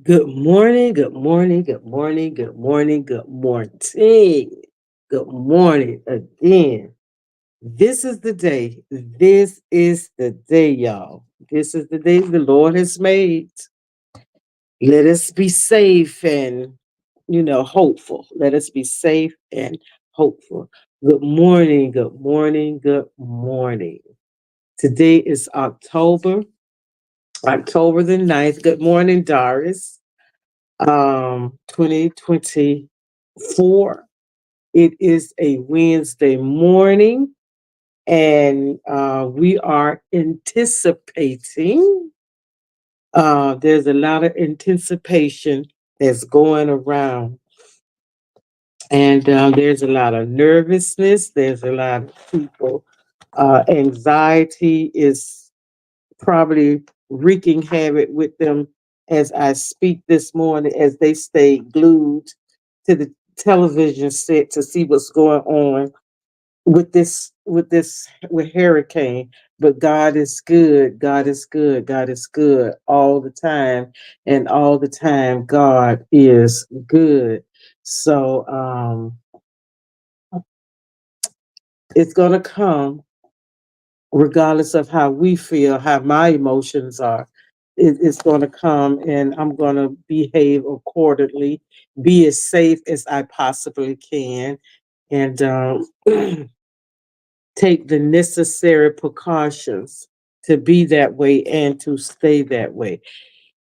Good morning, good morning, good morning, good morning, good morning. Good morning again. This is the day. This is the day, y'all. This is the day the Lord has made. Let us be safe and, hopeful. Let us be safe and hopeful. Good morning, good morning, good morning. Today is October the 9th. Good morning, Doris. 2024. It is a Wednesday morning, and we are anticipating. There's a lot of anticipation that's going around, and there's a lot of nervousness. There's a lot of people. Anxiety is probably wreaking havoc with them as I speak this morning, as they stay glued to the television set to see what's going on with hurricane. But God is good. God is good. God is good all the time, and all the time God is good. So it's gonna come regardless of how we feel, how my emotions are. It's going to come, and I'm going to behave accordingly, be as safe as I possibly can, and take the necessary precautions to be that way and to stay that way.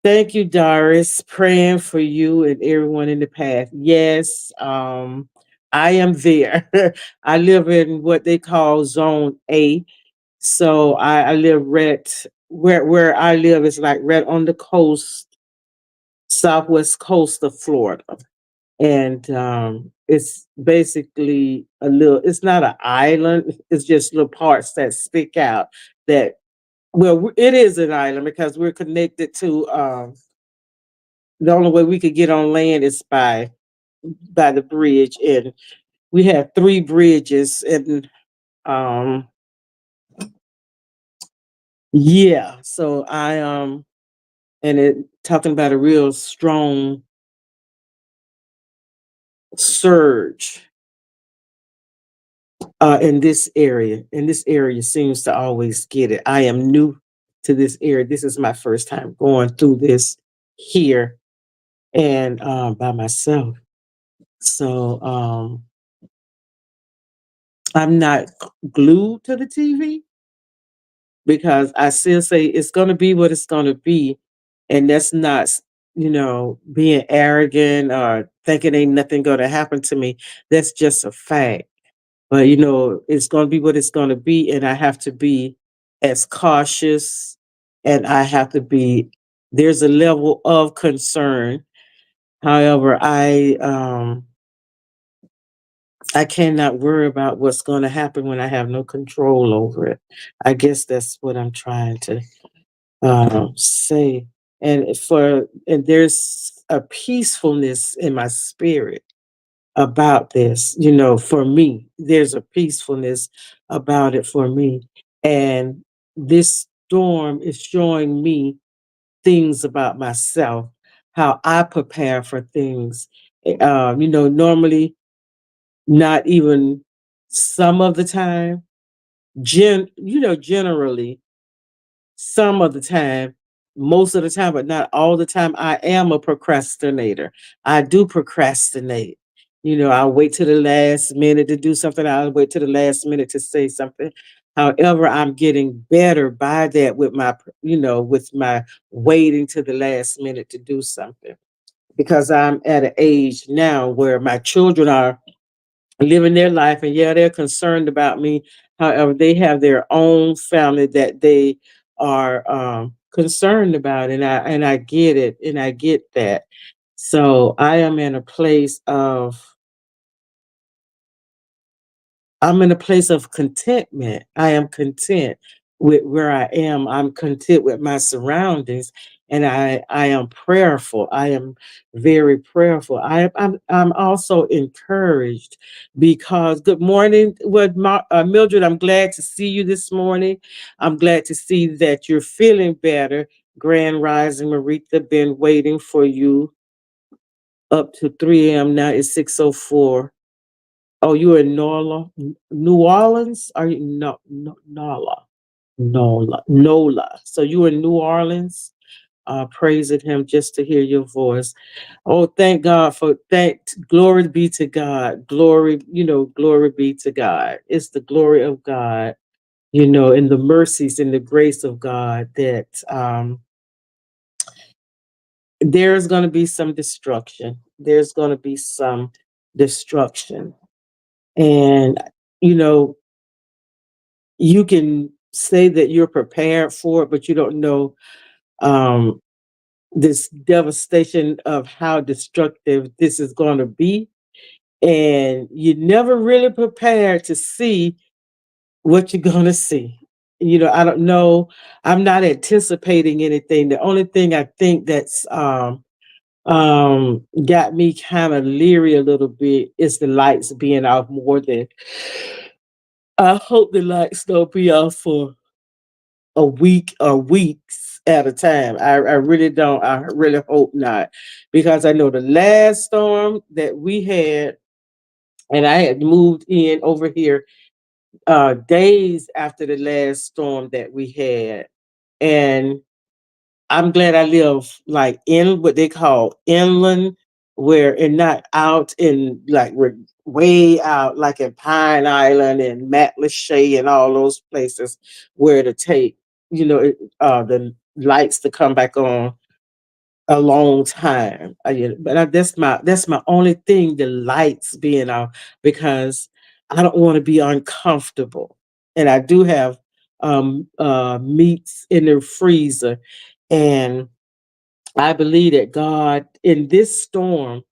Thank you, Doris. Praying for you and everyone in the path. Yes, I am there. I live in what they call Zone A, so I live right where I live is like right on the coast, southwest coast of Florida. And it's basically it's not an island, it's just little parts that stick out that, well, it is an island because we're connected to, the only way we could get on land is by the bridge. And we have three bridges. And um, yeah, so and it talking about a real strong surge in this area. And this area seems to always get it. I am new to this area. This is my first time going through this here, and by myself. So I'm not glued to the TV because I still say it's going to be what it's going to be. And that's not, being arrogant or thinking ain't nothing going to happen to me. That's just a fact. But it's going to be what it's going to be, and I have to be as cautious, and I have to be. There's a level of concern. However, I cannot worry about what's going to happen when I have no control over it. I guess that's what I'm trying to say. And there's a peacefulness in my spirit about this. For me, there's a peacefulness about it for me. And this storm is showing me things about myself, how I prepare for things. Normally, not even some of the time, generally, some of the time, most of the time, but not all the time. I am a procrastinator. I do procrastinate. I'll wait to the last minute to do something. I'll wait to the last minute to say something. However, I'm getting better by that with my waiting to the last minute to do something, because I'm at an age now where my children are living their life, and yeah, they're concerned about me. However, they have their own family that they are concerned about, and I get it, and I get that. So I am in a place of I'm in a place of contentment. I am content with where I am. I'm content with my surroundings, and I am prayerful. I am very prayerful. I'm also encouraged because good morning, Mildred. I'm glad to see you this morning. I'm glad to see that you're feeling better. Grand Rising, Maritha, been waiting for you up to 3 a.m. Now it's 6:04. Oh, you're in New Orleans? Are you Nola? Nola. So you in New Orleans, praising him just to hear your voice. Oh, thank God for thank glory be to God. Glory, glory be to God. It's the glory of God, and the mercies and the grace of God that there's gonna be some destruction. There's gonna be some destruction. And you know, you can say that you're prepared for it, but you don't know um, this devastation of how destructive this is going to be. And you're never really prepared to see what you're going to see. I don't know. I'm not anticipating anything. The only thing I think that's got me kind of leery a little bit is the lights being off more than I hope the lights don't be off for a week or weeks at a time. I really don't. I really hope not, because I know the last storm that we had, and I had moved in over here days after the last storm that we had, and I'm glad I live like in what they call inland, where and not out in like we're way out like in Pine Island and Matlacha and all those places where to take the lights to come back on a long time. That's my only thing, the lights being off, because I don't want to be uncomfortable. And I do have meats in the freezer, and I believe that God in this storm,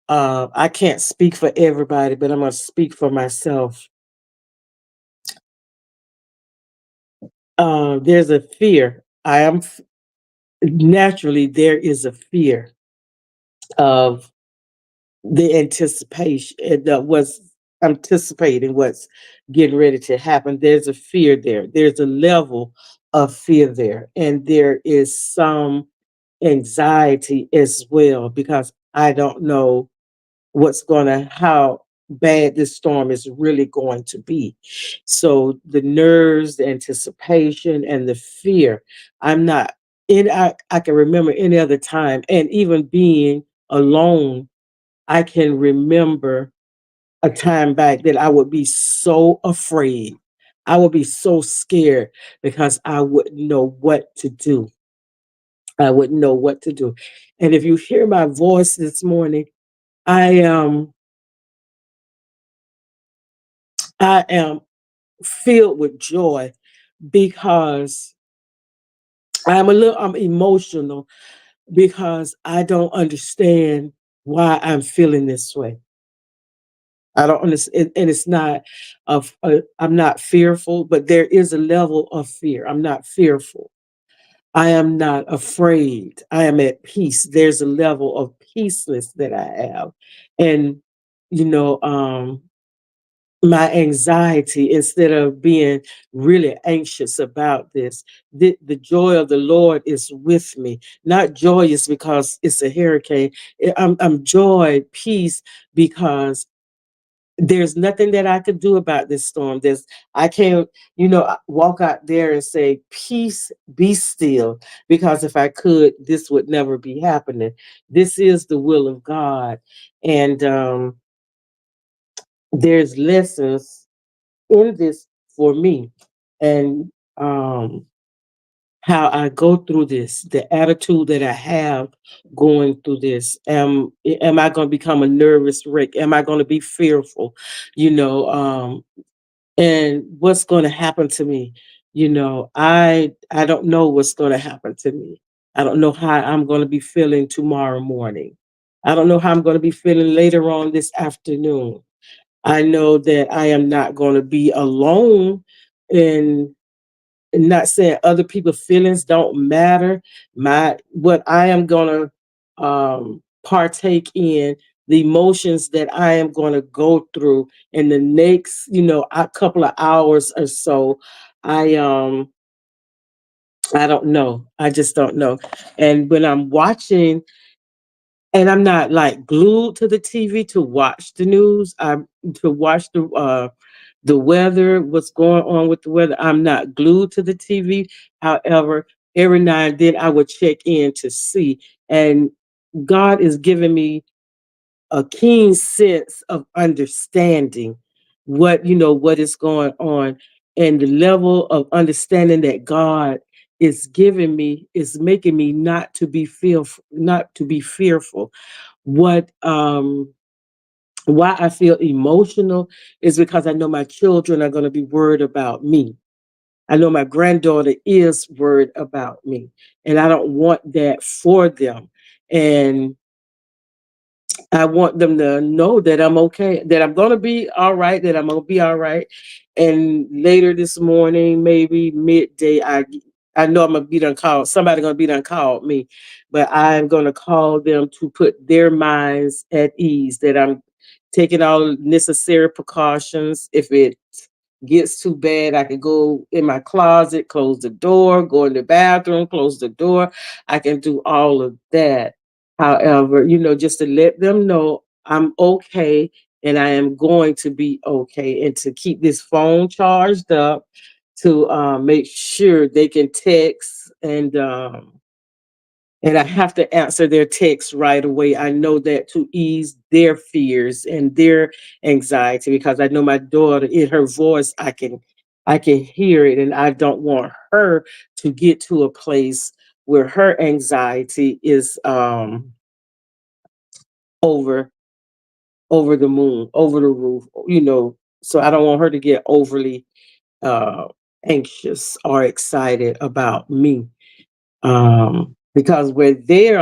I can't speak for everybody, but I'm going to speak for myself. There's a fear. Naturally, there is a fear of the anticipation that was anticipating what's getting ready to happen. There's a fear there. There's a level of fear there. And there is some anxiety as well, because I don't know how bad this storm is really going to be. So the nerves, the anticipation, and the fear. I'm not I can remember any other time, and even being alone, I can remember a time back that I would be so afraid. I would be so scared because I wouldn't know what to do. I wouldn't know what to do. And if you hear my voice this morning, I am filled with joy because I'm emotional because I don't understand why I'm feeling this way. I don't understand, and it's not I'm not fearful, but there is a level of fear. I'm not fearful. I am not afraid. I am at peace. There's a level of peaceless that I have, and you know, my anxiety, instead of being really anxious about this, the joy of the Lord is with me. Not joyous because it's a hurricane. I'm joy, peace, because there's nothing that I could do about this storm. I can't, walk out there and say, peace, be still, because if I could, this would never be happening. This is the will of God. And there's lessons in this for me. And how I go through this, the attitude that I have going through this. Am I going to become a nervous wreck? Am I going to be fearful? You know, and what's going to happen to me? I don't know what's going to happen to me. I don't know how I'm going to be feeling tomorrow morning. I don't know how I'm going to be feeling later on this afternoon. I know that I am not going to be alone in not saying other people's feelings don't matter. What I am gonna partake in, the emotions that I am gonna go through in the next, a couple of hours or so. I I don't know. I just don't know. And when I'm watching, and I'm not like glued to the TV to watch the news, I'm to watch the weather, what's going on with the weather. I'm not glued to the TV. However, every now and then I would check in to see. And God is giving me a keen sense of understanding what is going on, and the level of understanding that God is giving me is making me not to be fearful. What Why I feel emotional is because I know my children are going to be worried about me. I know my granddaughter is worried about me, and I don't want that for them. And I want them to know that I'm okay, that I'm going to be all right, that I'm going to be all right. And later this morning, maybe midday, I know I'm going to be done called. Somebody going to be done called me, but I'm going to call them to put their minds at ease that I'm taking all necessary precautions. If it gets too bad, I can go in my closet, close the door, go in the bathroom, close the door. I can do all of that. However, just to let them know I'm okay and I am going to be okay, and to keep this phone charged up to make sure they can text, and I have to answer their texts right away. I know that to ease their fears and their anxiety, because I know my daughter, in her voice, I can hear it, and I don't want her to get to a place where her anxiety is over over the moon, over the roof. So I don't want her to get overly uh anxious or excited about me, because where they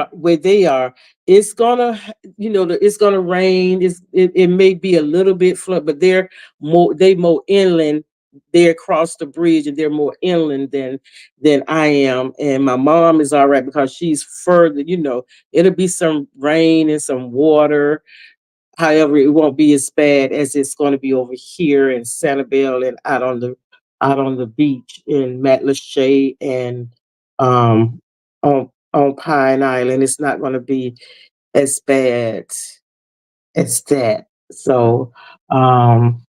are, it's gonna it's gonna rain. It may be a little bit flood, but they more inland. They across the bridge, and they're more inland than I am. And my mom is all right because she's further. It'll be some rain and some water. However, it won't be as bad as it's going to be over here in Sanibel and out on the beach in Matlacha and on Pine Island. It's not going to be as bad as that. So um,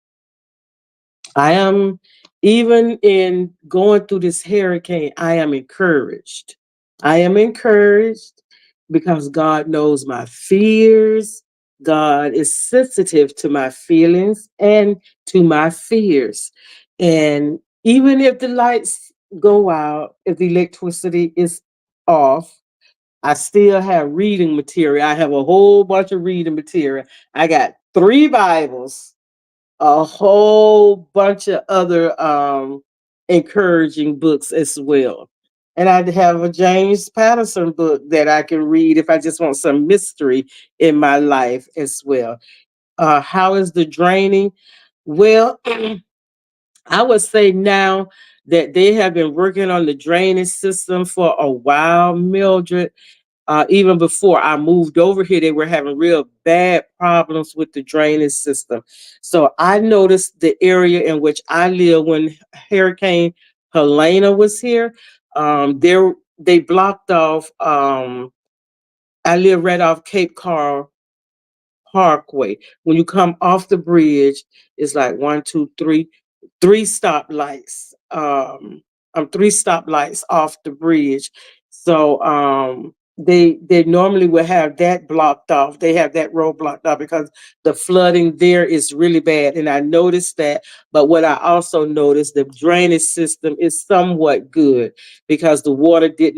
I am, even in going through this hurricane, I am encouraged. I am encouraged because God knows my fears. God is sensitive to my feelings and to my fears. And even if the lights go out, if the electricity is off, I still have reading material. I have a whole bunch of reading material. I got 3 Bibles, a whole bunch of other encouraging books as well. And I have a James Patterson book that I can read if I just want some mystery in my life as well. How is the draining? Well, I would say now that they have been working on the drainage system for a while, Mildred. Even before I moved over here, they were having real bad problems with the drainage system. So I noticed the area in which I live when Hurricane Helena was here. They blocked off. I live right off Cape Coral Parkway. When you come off the bridge, it's like one, two, three stoplights. I'm 3 stoplights off the bridge. So they normally will have that blocked off. They have that road blocked off because the flooding there is really bad. And I noticed that. But what I also noticed, the drainage system is somewhat good because the water didn't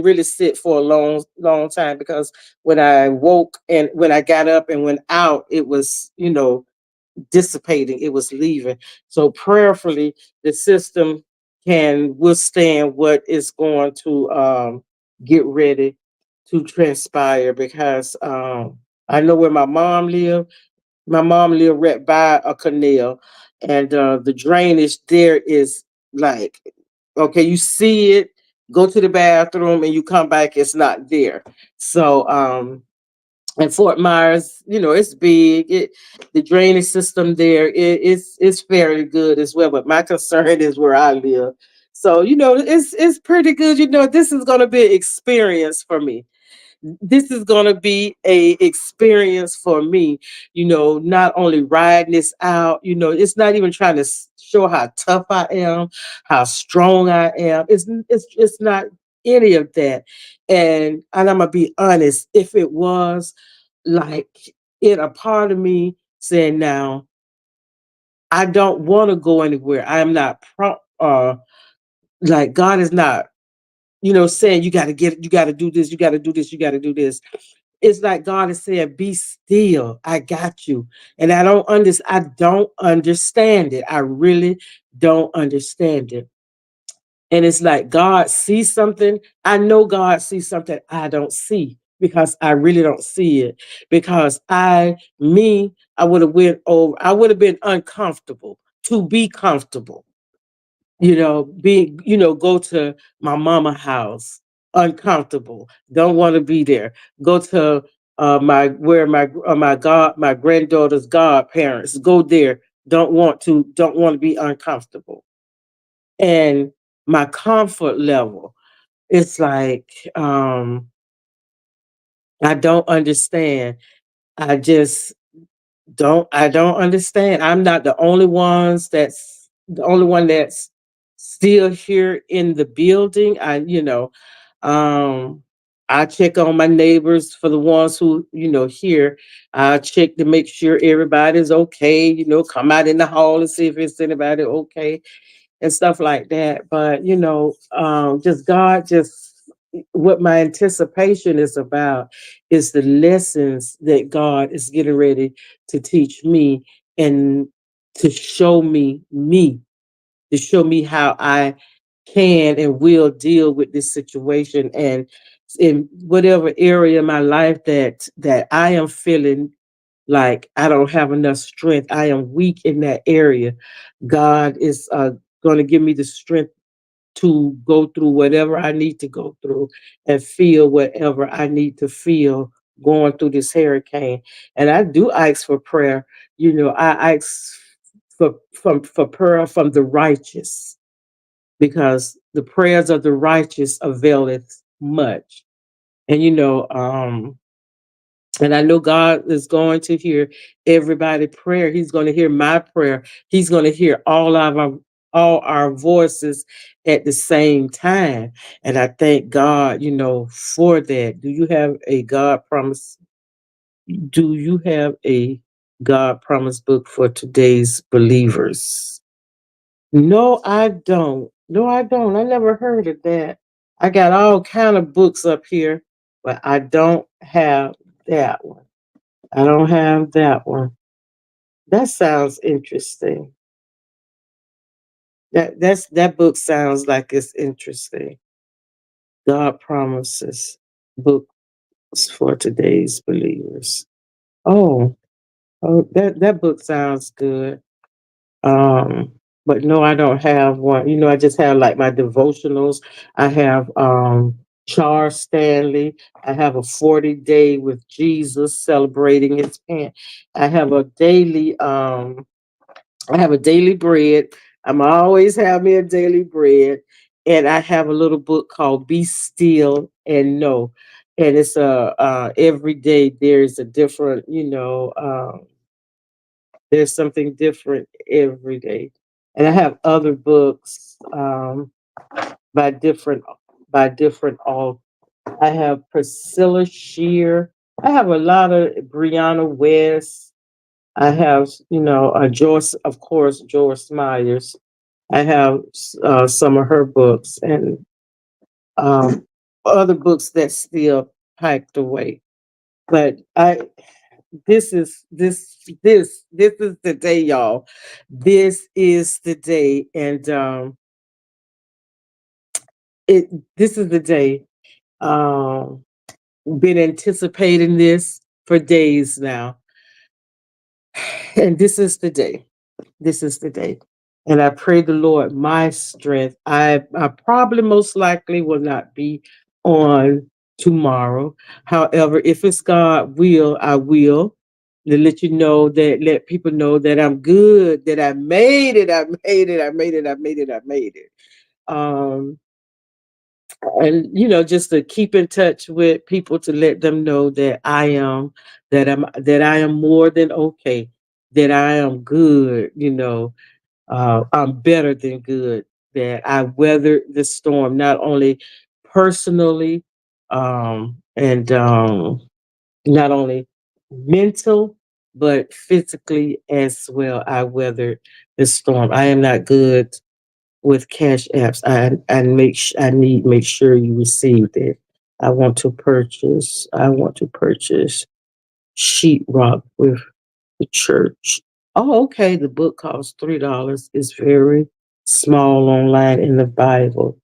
really sit for a long, long time, because when I woke and when I got up and went out, it was, dissipating, it was leaving. So prayerfully, the system can withstand what is going to get ready to transpire, because I know where my mom lived. My mom lived right by a canal, and the drainage there is like, okay, you see it, go to the bathroom, and you come back, it's not there. So and Fort Myers, it's big. The drainage system there is fairly good as well. But my concern is where I live. So, it's pretty good. This is going to be an experience for me. This is going to be a experience for me, not only riding this out, it's not even trying to show how tough I am, how strong I am. It's not any of that. And I'm going to be honest, if it was, like, in a part of me saying, now I don't want to go anywhere. I am not like, God is not, saying you got to do this, you got to do this, you got to do this. It's like God is saying, be still. I got you. And I don't understand it. I really don't understand it. And it's like God sees something. I know God sees something I don't see, because I really don't see it. Because I would have went over, I would have been uncomfortable to be comfortable. Go to my mama house, uncomfortable, don't want to be there. Go to my granddaughter's godparents, go there, don't want to be uncomfortable. And my comfort level, it's like, I don't understand. I just don't understand. I'm not the only one that's still here in the building. Um I check on my neighbors, for the ones who, here. I check to make sure everybody's okay, come out in the hall and see if it's anybody okay and stuff like that. But just God, just what my anticipation is about is the lessons that God is getting ready to teach me, and to show me how I can and will deal with this situation. And in whatever area of my life that I am feeling like I don't have enough strength, I am weak in that area, God is going to give me the strength to go through whatever I need to go through, and feel whatever I need to feel going through this hurricane. And I do ask for prayer. I ask for prayer from the righteous, because the prayers of the righteous availeth much. And and I know God is going to hear everybody's prayer. He's going to hear my prayer. He's going to hear all our voices at the same time. And I thank God, for that. Do you have a God promise book for today's believers? No, I don't. No, I don't. I never heard of that. I got all kind of books up here, but I don't have that one. I don't have that one. That sounds interesting. That book sounds like it's interesting. God promises books for today's believers. Oh, that book sounds good. Um, but no, I don't have one. I just have like my devotionals. I have Charles Stanley. I have a 40 day with Jesus, celebrating his pen. I have a daily I have a daily bread. I'm always have me a daily bread. And I have a little book called Be Still and Know. And it's every day there's a different, there's something different every day. And I have other books by different all. I have Priscilla Shear. I have a lot of Brianna West. I have, Joyce, of course, Joyce Myers. I have some of her books, and um, other books that still packed away. But this is the day, y'all. This is the day, and it this is the day. Um, been anticipating this for days now, and this is the day. This is the day. And I pray the Lord my strength. I probably most likely will not be on tomorrow. However, if it's God will, I will. To let people know that I'm good, that I made it, I made it, I made it, I made it, I made it. and just to keep in touch with people to let them know that I am more than okay, that I am good, I'm better than good, that I weathered the storm, not only personally, and not only mental, but physically as well. I weathered the storm. I am not good with cash apps. I need make sure you received it. I want to purchase sheetrock with the church. Oh, okay. The book costs $3. It's very small online in the Bible.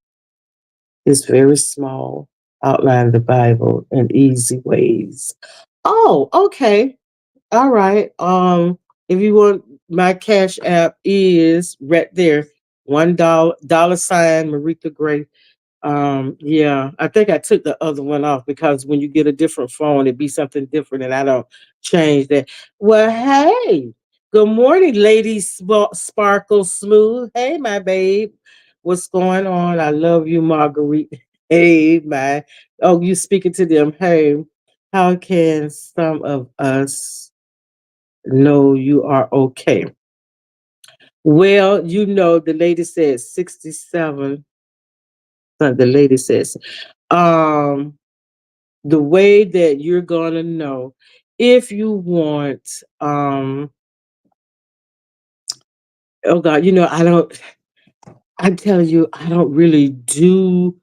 It's very small. Outline the Bible in easy ways. Oh, okay. All right. If you want, my cash app is right there. $1 sign Marika Gray. Yeah, I think I took the other one off because when you get a different phone, it'd be something different, and I don't change that. Well, hey, good morning, lady Sparkle Smooth. Hey, my babe, what's going on? I love you, Marguerite. Hey, my. Oh, you speaking to them? Hey, how can some of us know you are okay? Well, the lady said 67. The lady says, um, the way that you're gonna know if you want, oh God, I'm telling you, I don't really do,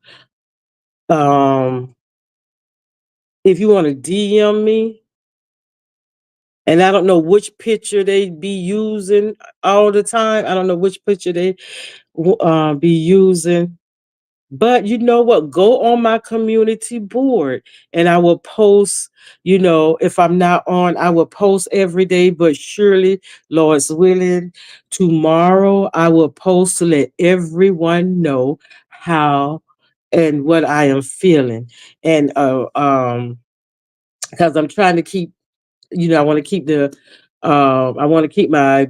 um, if you want to DM me, and I don't know which picture they be using all the time. I don't know which picture they be using. But you know what? Go on my community board and I will post, if I'm not on, I will post every day. But surely, Lord's willing, tomorrow I will post to let everyone know how and what I am feeling. And because I'm trying to keep, I want to keep I want to keep my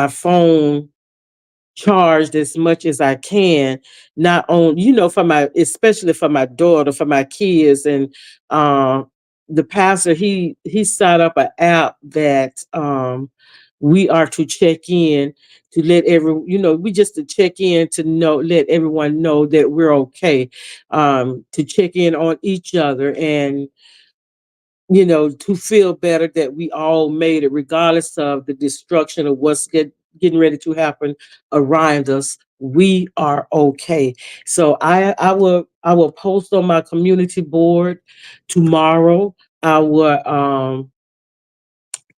phone charged as much as I can, not on, for especially for my daughter, for my kids. And the pastor, he set up an app that we are to check in to let we just to check in to let everyone know that we're okay, to check in on each other and to feel better that we all made it, regardless of the destruction of what's getting ready to happen around us. We are okay. So I will post on my community board tomorrow. I will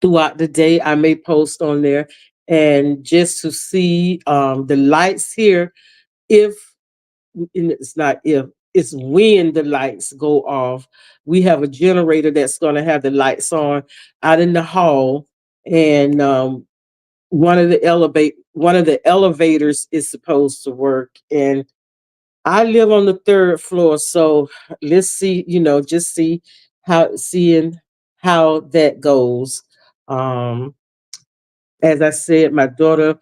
throughout the day I may post on there, and just to see the lights here, if and it's not if, it's when the lights go off. We have a generator that's going to have the lights on out in the hall, and one of the elevators is supposed to work, and I live on the third floor, so let's see, just seeing how that goes. Um, as I said, my daughter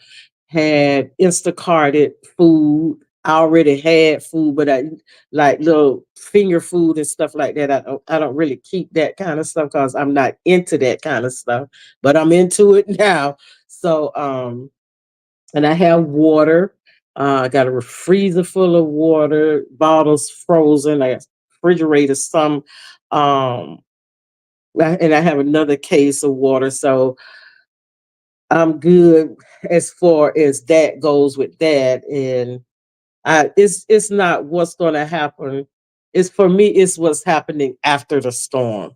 had Instacarted food. I already had food, but I like little finger food and stuff like that. I don't really keep that kind of stuff because I'm not into that kind of stuff, but I'm into it now. So and I have water. I got a freezer full of water, bottles frozen, I got refrigerator some, um, and I have another case of water. So I'm good as far as that goes with that. And it's not what's going to happen. It's for me. It's what's happening after the storm.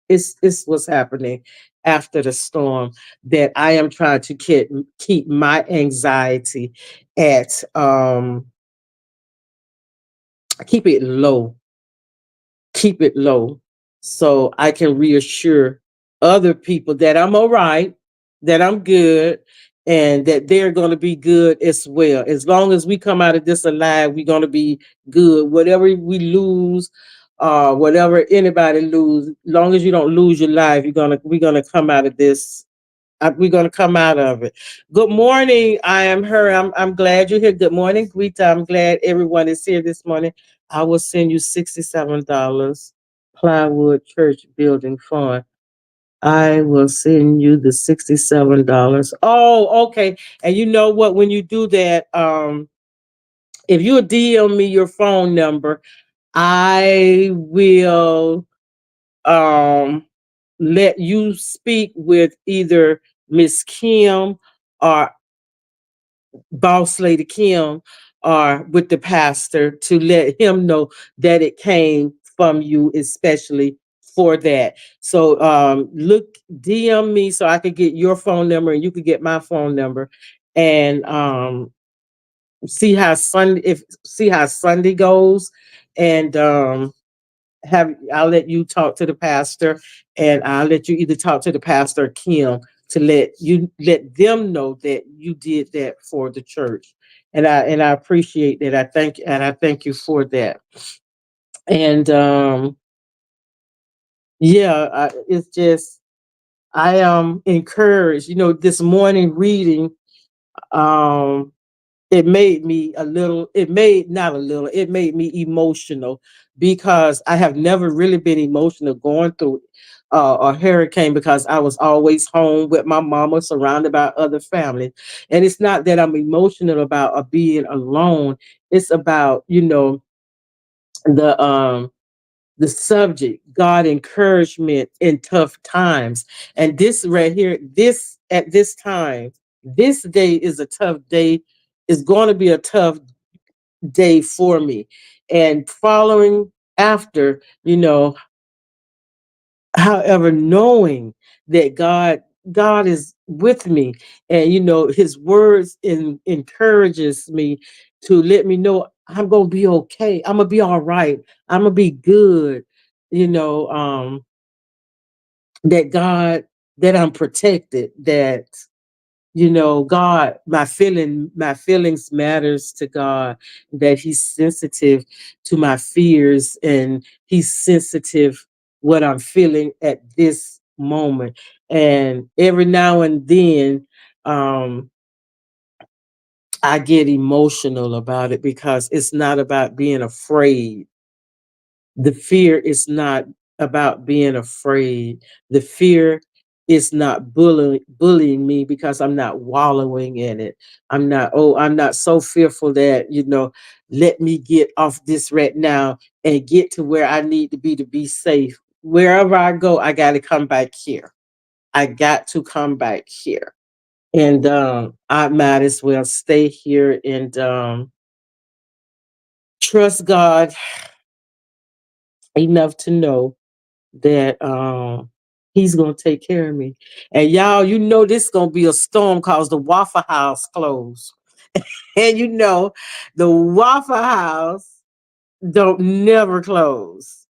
It's what's happening after the storm that I am trying to keep my anxiety at keep it low, keep it low, so I can reassure other people that I'm all right, that I'm good, and that they're going to be good as well. As long as we come out of this alive, we're going to be good. Whatever we lose, whatever anybody lose, long as you don't lose your life, we're gonna come out of this we're gonna come out of it. Good morning. I am her. I'm glad you're here. Good morning, Greta. I'm glad everyone is here this morning. I will send you $67 plywood church building fund. I will send you the $67. Oh, okay. And you know what? When you do that, if you DM me your phone number, I will um let you speak with either Miss Kim or Boss Lady Kim or with the pastor to let him know that it came from you, especially for that. So look, DM me so I could get your phone number and you could get my phone number, and see how Sunday goes, and have I'll let you talk to the pastor, and I'll let you either talk to the pastor or Kim to let them know that you did that for the church. And I appreciate that. I thank you for that. And yeah, it's just I am encouraged. This morning reading, um it made me a little, it made not a little, it made me emotional because I have never really been emotional going through a hurricane, because I was always home with my mama surrounded by other family. And it's not that I'm emotional about being alone. It's about, the the subject, God encouragement in tough times. And this right here, this at this time, this day is a tough day. It's going to be a tough day for me. And following after, however, knowing that God is with me, and his words encourages me to let me know I'm gonna be okay. I'm gonna be all right. I'm gonna be good. You know, that God, that I'm protected, that God, my feelings matters to God, that he's sensitive to my fears, and he's sensitive what I'm feeling at this moment. And every now and then, um I get emotional about it, because it's not about being afraid. The fear is not about being afraid. The fear is not bullying me, because I'm not wallowing in it. I'm not so fearful that, let me get off this right now and get to where I need to be safe. Wherever I go, I got to come back here. I got to come back here. And I might as well stay here and trust God enough to know that he's gonna take care of me. And y'all, this is gonna be a storm cause the Waffle House closed. And the Waffle House don't never close.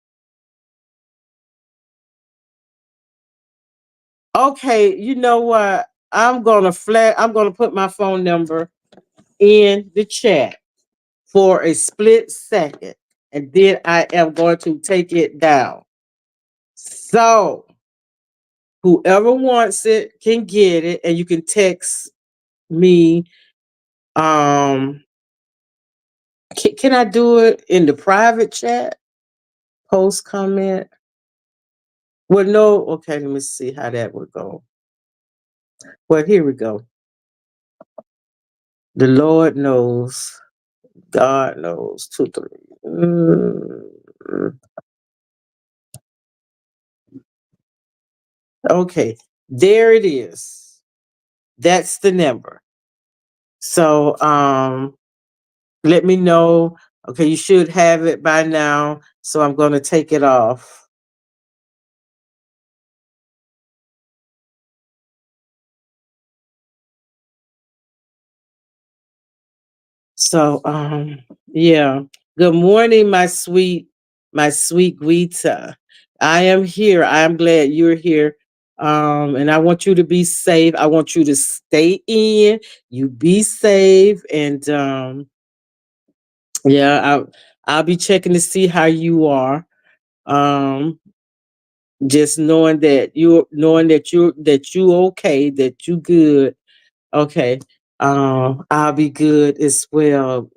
Okay, you know what? I'm gonna put my phone number in the chat for a split second, and then I am going to take it down. So whoever wants it can get it, and you can text me. Can I do it in the private chat? Post comment? Well, no. Okay, let me see how that would go. Well, here we go. The Lord knows. God knows. 2, 3. Okay, there it is. That's the number. So, let me know. Okay, you should have it by now. So I'm going to take it off. So, yeah. Good morning, my sweet Guita. I am here. I am glad you're here. And I want you to be safe. I want you to stay in. You be safe, and yeah, I'll be checking to see how you are. Um, Just knowing that you okay, that you good. Okay. I'll be good as well.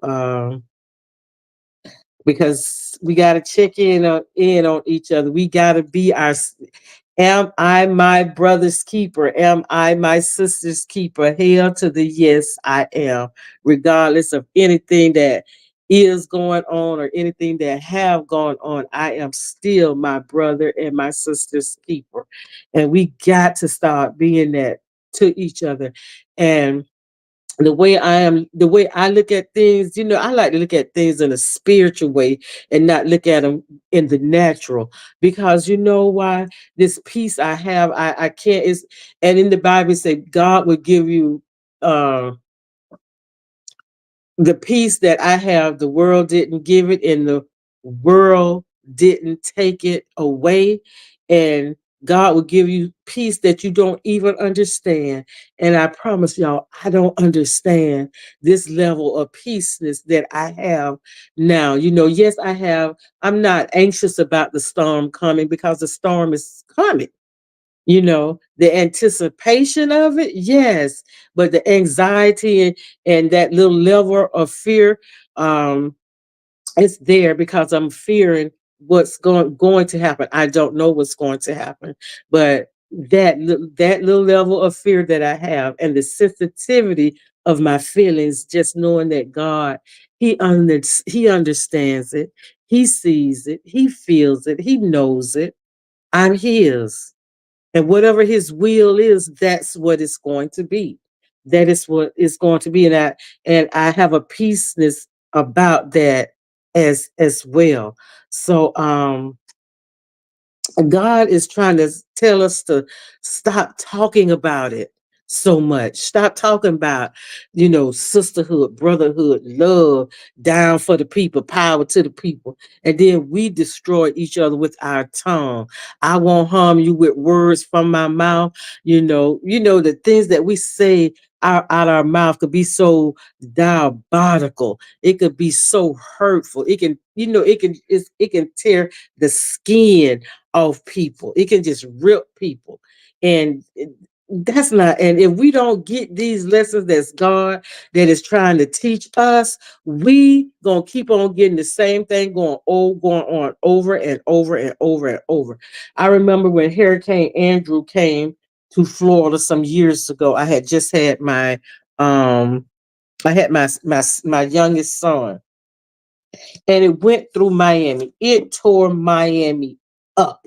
Because we gotta check in on each other. We gotta be am I my brother's keeper? Am I my sister's keeper? Hell to the yes, I am. Regardless of anything that is going on or anything that have gone on, I am still my brother and my sister's keeper. And we got to start being that to each other. And the way I look at things, I like to look at things in a spiritual way and not look at them in the natural. Because you know why? This peace I have, I can't, and in the Bible it say God will give you uh the peace that I have, the world didn't give it, and the world didn't take it away. And God will give you peace that you don't even understand. And I promise y'all, I don't understand this level of peaceness that I have now. Yes, I'm not anxious about the storm coming because the storm is coming. The anticipation of it, yes, but the anxiety and that little level of fear, um, it's there because I'm fearing what's going to happen. I don't know what's going to happen, but that little level of fear that I have and the sensitivity of my feelings, just knowing that God, He understands it, He sees it, He feels it, He knows it. I'm His. And whatever his will is, that's what it's going to be. That is what it's going to be. And I have a peaceness about that as well. So God is trying to tell us to stop talking about it so much. Stop talking about, sisterhood, brotherhood, love, down for the people, power to the people. And then we destroy each other with our tongue. I won't harm you with words from my mouth. The things that we say out our mouth could be so diabolical. It could be so hurtful. It can tear the skin of people. It can just rip people. And that's not, and if we don't get these lessons that's God that is trying to teach us, we gonna keep on getting the same thing going on over and over and over and over. I remember when Hurricane Andrew came to Florida some years ago. Um I had my youngest son, and it went through Miami. It tore Miami up.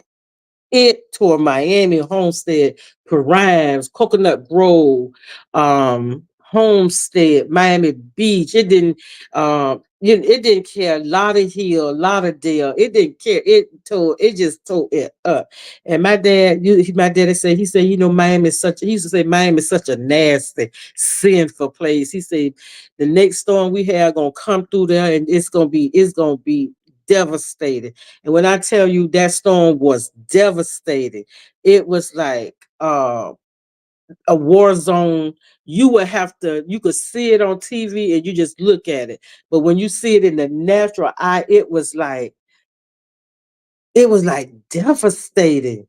It tore Miami, Homestead, Paramus, Coconut Grove, Homestead, Miami Beach. It didn't care. Lauderdale. It didn't care. It just tore it up. And my daddy said, Miami is he used to say Miami is such a nasty, sinful place. He said the next storm we have gonna come through there, and it's gonna be devastated. And when I tell you that storm was devastating, it was like a war zone. You could see it on TV and you just look at it. But when you see it in the natural eye, it was like devastating.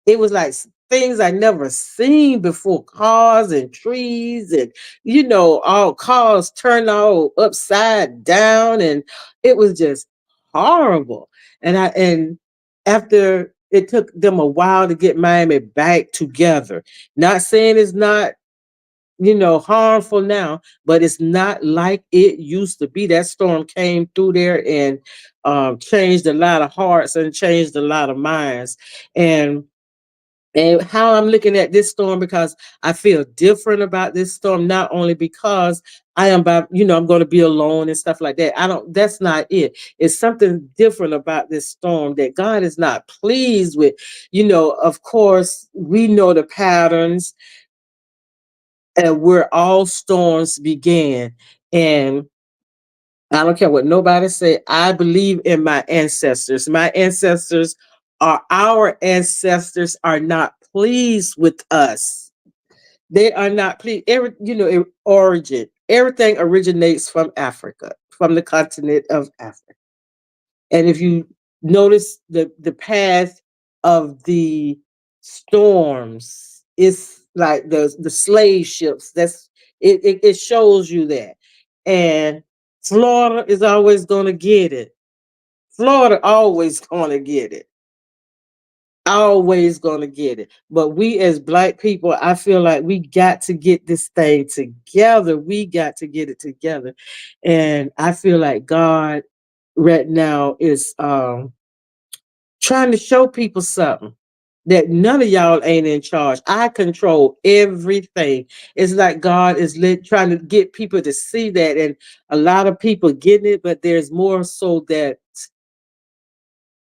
It was like things I never seen before. Cars and trees, and all cars turned all upside down, and it was just horrible. And after it took them a while to get Miami back together. Not saying it's not harmful now, but it's not like it used to be. That storm came through there and changed a lot of hearts and changed a lot of minds. And how I'm looking at this storm, because I feel different about this storm, not only because I'm going to be alone and stuff like that. That's not it. It's something different about this storm that God is not pleased with. Of course, we know the patterns and where all storms began. And I don't care what nobody say. I believe in my ancestors. Our ancestors are not pleased with us. They are not pleased. Origin. Everything originates from Africa, from the continent of Africa. And if you notice the path of the storms. It's like the slave ships. It shows you that. And Florida is always gonna get it. Florida always gonna get it. Always gonna get it. But we as black people, I feel like we got to get this thing together. We got to get it together. And I feel like God right now is trying to show people something that none of y'all ain't in charge. I control everything. It's like God is trying to get people to see that, and a lot of people getting it, but there's more so that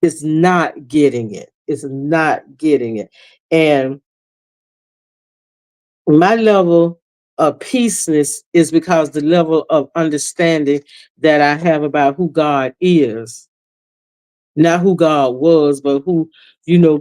it's not getting it. It's not getting it. And my level of peaceness is because the level of understanding that I have about who God is, not who God was, but who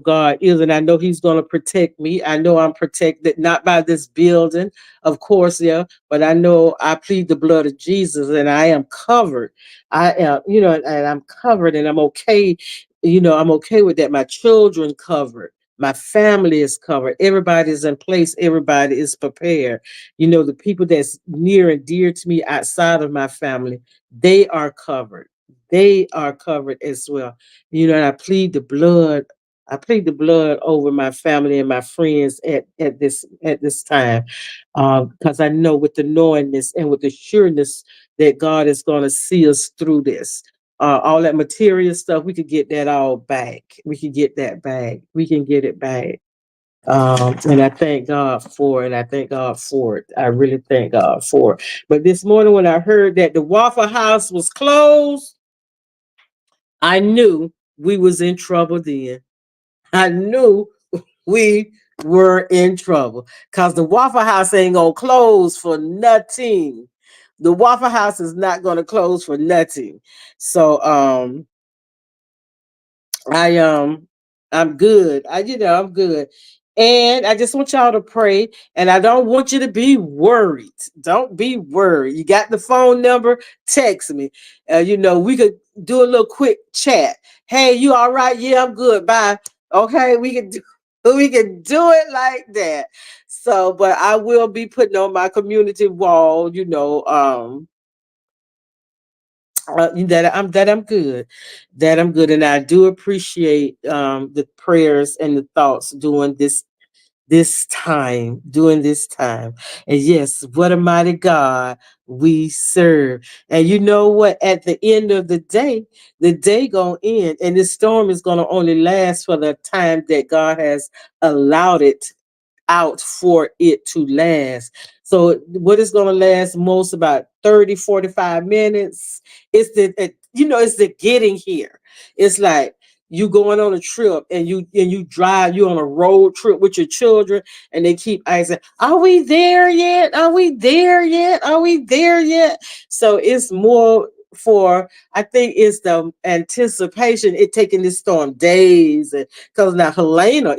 God is. And I know He's going to protect me. I know I'm protected not by this building, of course, yeah, but I know I plead the blood of Jesus and I am covered. I am, and I'm covered and I'm okay. I'm okay with that. My children covered. My family is covered. Everybody's in place. Everybody is prepared. The people that's near and dear to me outside of my family, they are covered. They are covered as well. And I plead the blood. I plead the blood over my family and my friends at this time, because I know with the knowingness and with the sureness that God is going to see us through this. All that material stuff, we could get that all back. We can get that back. We can get it back. And I thank God for it. I thank God for it. I really thank God for it. But this morning when I heard that the Waffle House was closed, I knew we was in trouble then. I knew we were in trouble because the Waffle House ain't gonna close for nothing. The Waffle House is not gonna close for nothing. So I I'm good. I'm good. And I just want y'all to pray. And I don't want you to be worried. Don't be worried. You got the phone number, text me. We could do a little quick chat. Hey, you all right? Yeah, I'm good. Bye. Okay, we can do it like that. So, but I will be putting on my community wall, that I'm good, and I do appreciate the prayers and the thoughts during this time. And yes, what a mighty God we serve. And you know what? At the end of the day gonna end, and this storm is gonna only last for the time that God has allowed it out for it to last. So what is going to last most about 30, 45 minutes? It's the getting here. It's like you going on a trip and you drive, you on a road trip with your children and they keep asking, are we there yet? Are we there yet? Are we there yet? So it's more for, I think it's the anticipation, it taking this storm days. And because now Helena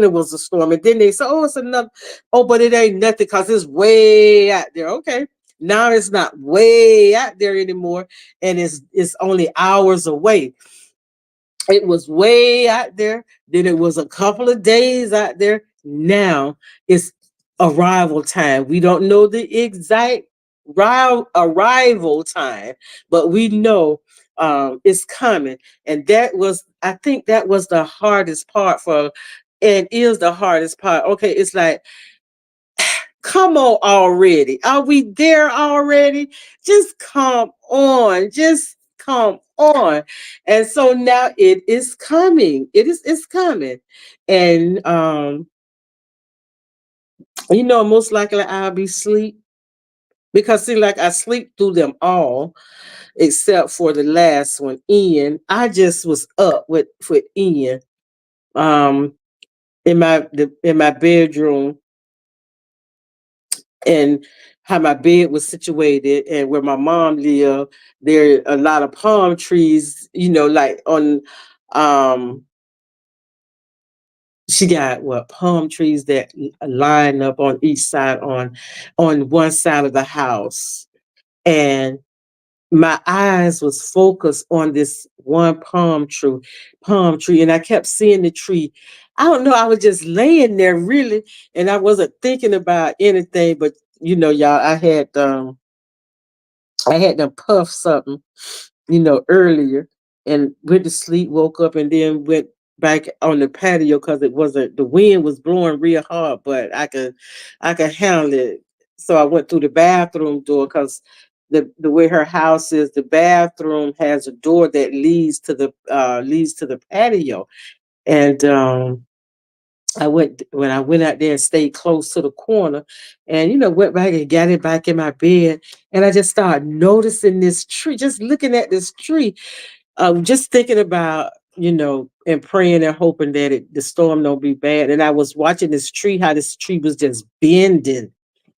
was a storm. And then they said, oh, it's another. Oh, but it ain't nothing because it's way out there. Okay. Now it's not way out there anymore. And it's only hours away. It was way out there. Then it was a couple of days out there. Now it's arrival time. We don't know the exact arrival time, but we know it's coming. And I think that was the hardest part and is the hardest part. Okay, it's like, come on already. Are we there already? Just come on. Just come on. And so now it is coming. It's coming. And most likely I'll be asleep. Because see, like I sleep through them all, except for the last one, Ian. I just was up with Ian. Um in my bedroom, and how my bed was situated and where my mom lived, there are a lot of palm trees, like on um she got what palm trees that line up on each side on one side of the house. And my eyes was focused on this one palm tree, and I kept seeing the tree. I don't know. I was just laying there really, and I wasn't thinking about anything. But y'all, I had them puff something, earlier, and went to sleep, woke up, and then went back on the patio because it wasn't the wind was blowing real hard, but I could handle it. So I went through the bathroom door because the way her house is, the bathroom has a door that leads to the patio, and when I went out there and stayed close to the corner, and went back and got it back in my bed, and I just started noticing this tree, just looking at this tree, just thinking about, and praying and hoping that the storm don't be bad. And I was watching this tree, how this tree was just bending.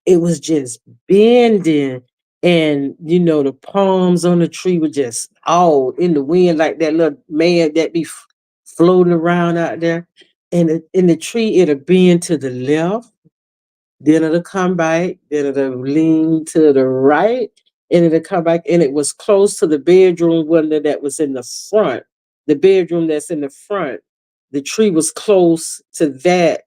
It was just bending. And, the palms on the tree were just all in the wind, like that little man that be floating around out there. And in the tree, it'll bend to the left, then it'll come back, then it'll lean to the right, and it'll come back. And it was close to the bedroom window that was in the front. The bedroom that's in the front, the tree was close to that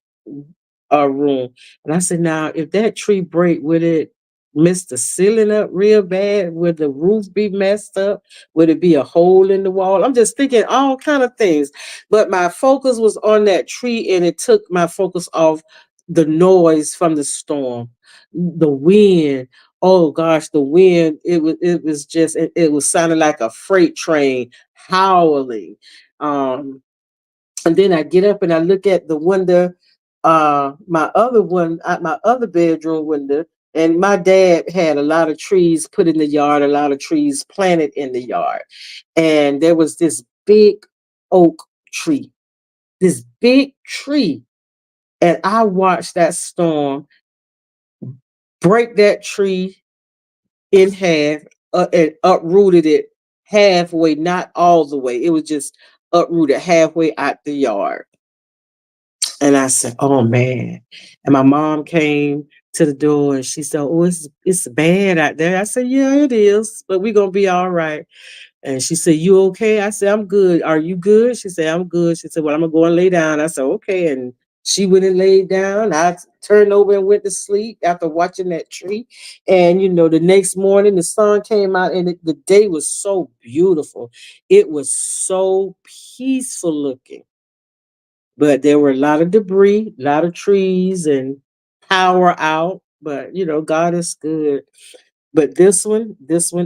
room. And I said, now, if that tree break, would it mess the ceiling up real bad? Would the roof be messed up? Would it be a hole in the wall? I'm just thinking all kind of things. But my focus was on that tree, and it took my focus off the noise from the storm, the wind. Oh gosh, the wind. It was just it was sounding like a freight train howling. Um, and then I get up and I look at the window, my other bedroom window, and my dad had a lot of trees put in the yard, a lot of trees planted in the yard, and there was this big oak tree, this big tree, and I watched that storm break that tree in half, and uprooted it halfway, not all the way. It was just uprooted halfway out the yard. And I said, "Oh man!" And my mom came to the door and she said, "Oh, it's bad out there." I said, "Yeah, it is, but we're gonna be all right." And she said, "You okay?" I said, "I'm good. Are you good?" She said, "I'm good." She said, "Well, I'm gonna go and lay down." I said, "Okay." And she went and laid down. I turned over and went to sleep after watching that tree. And the next morning the sun came out, and the day was so beautiful. It was so peaceful looking, but there were a lot of debris, a lot of trees, and power out. But God is good. But this one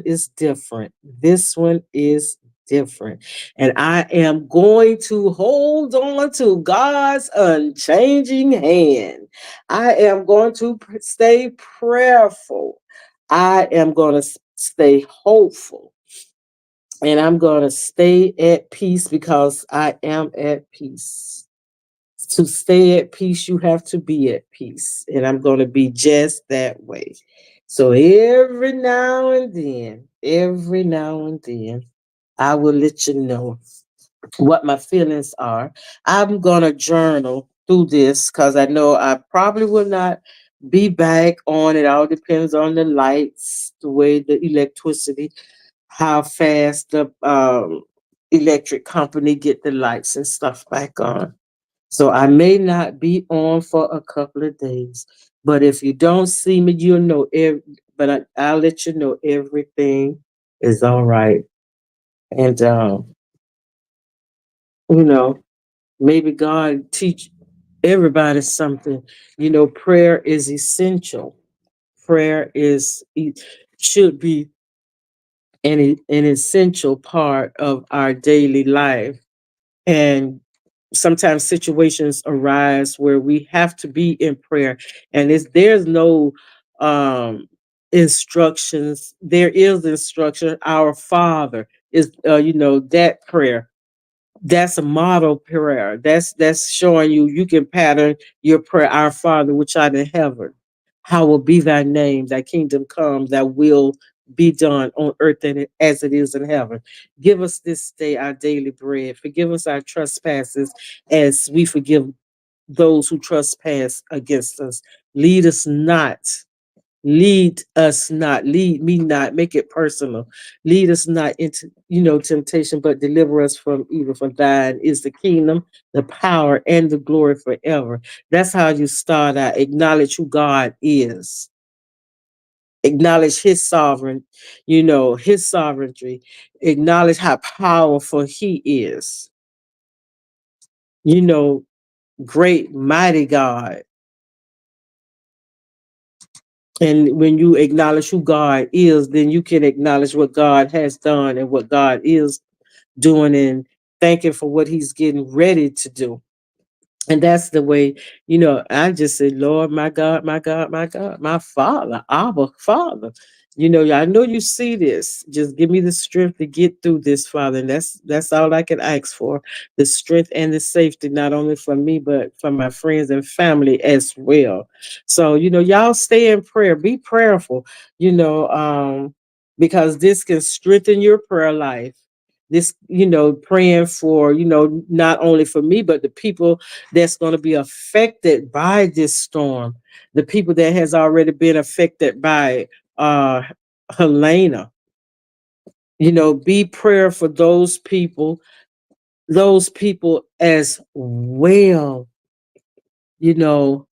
is different. This one is different. And I am going to hold on to God's unchanging hand. I am going to stay prayerful. I am going to stay hopeful. And I'm going to stay at peace because I am at peace. To stay at peace, you have to be at peace. And I'm going to be just that way. So every now and then, I will let you know what my feelings are. I'm going to journal through this because I know I probably will not be back on. It all depends on the lights, the way the electricity, how fast the electric company get the lights and stuff back on. So I may not be on for a couple of days, but if you don't see me, you'll know. I'll let you know everything is all right. And you know, maybe God teach everybody something. Prayer is essential. Prayer should be an essential part of our daily life. And sometimes situations arise where we have to be in prayer, and there's no um instructions. There is instruction. Our Father is, that prayer, that's a model prayer. That's showing you can pattern your prayer. Our Father which art in heaven, hallowed be thy name, thy kingdom come, thy will be done on earth as it is in heaven. Give us this day our daily bread. Forgive us our trespasses as we forgive those who trespass against us. Lead us not Lead us not, lead me not, make it personal. Lead us not into, temptation, but deliver us from evil. For thine is the kingdom, the power, and the glory forever. That's how you start out. Acknowledge who God is. Acknowledge his sovereign, his sovereignty. Acknowledge how powerful he is. You know, great, mighty God. And when you acknowledge who God is, then you can acknowledge what God has done and what God is doing, and thanking for what he's getting ready to do. And that's the way, I just said, Lord, my God, my God, my God, my Father, Abba, Father. I know you see this. Just give me the strength to get through this, Father. And that's all I can ask for. The strength and the safety, not only for me, but for my friends and family as well. So, y'all stay in prayer. Be prayerful, because this can strengthen your prayer life. This, praying for, not only for me, but the people that's going to be affected by this storm, the people that has already been affected by uh Helena. Be prayer for those people as well, you know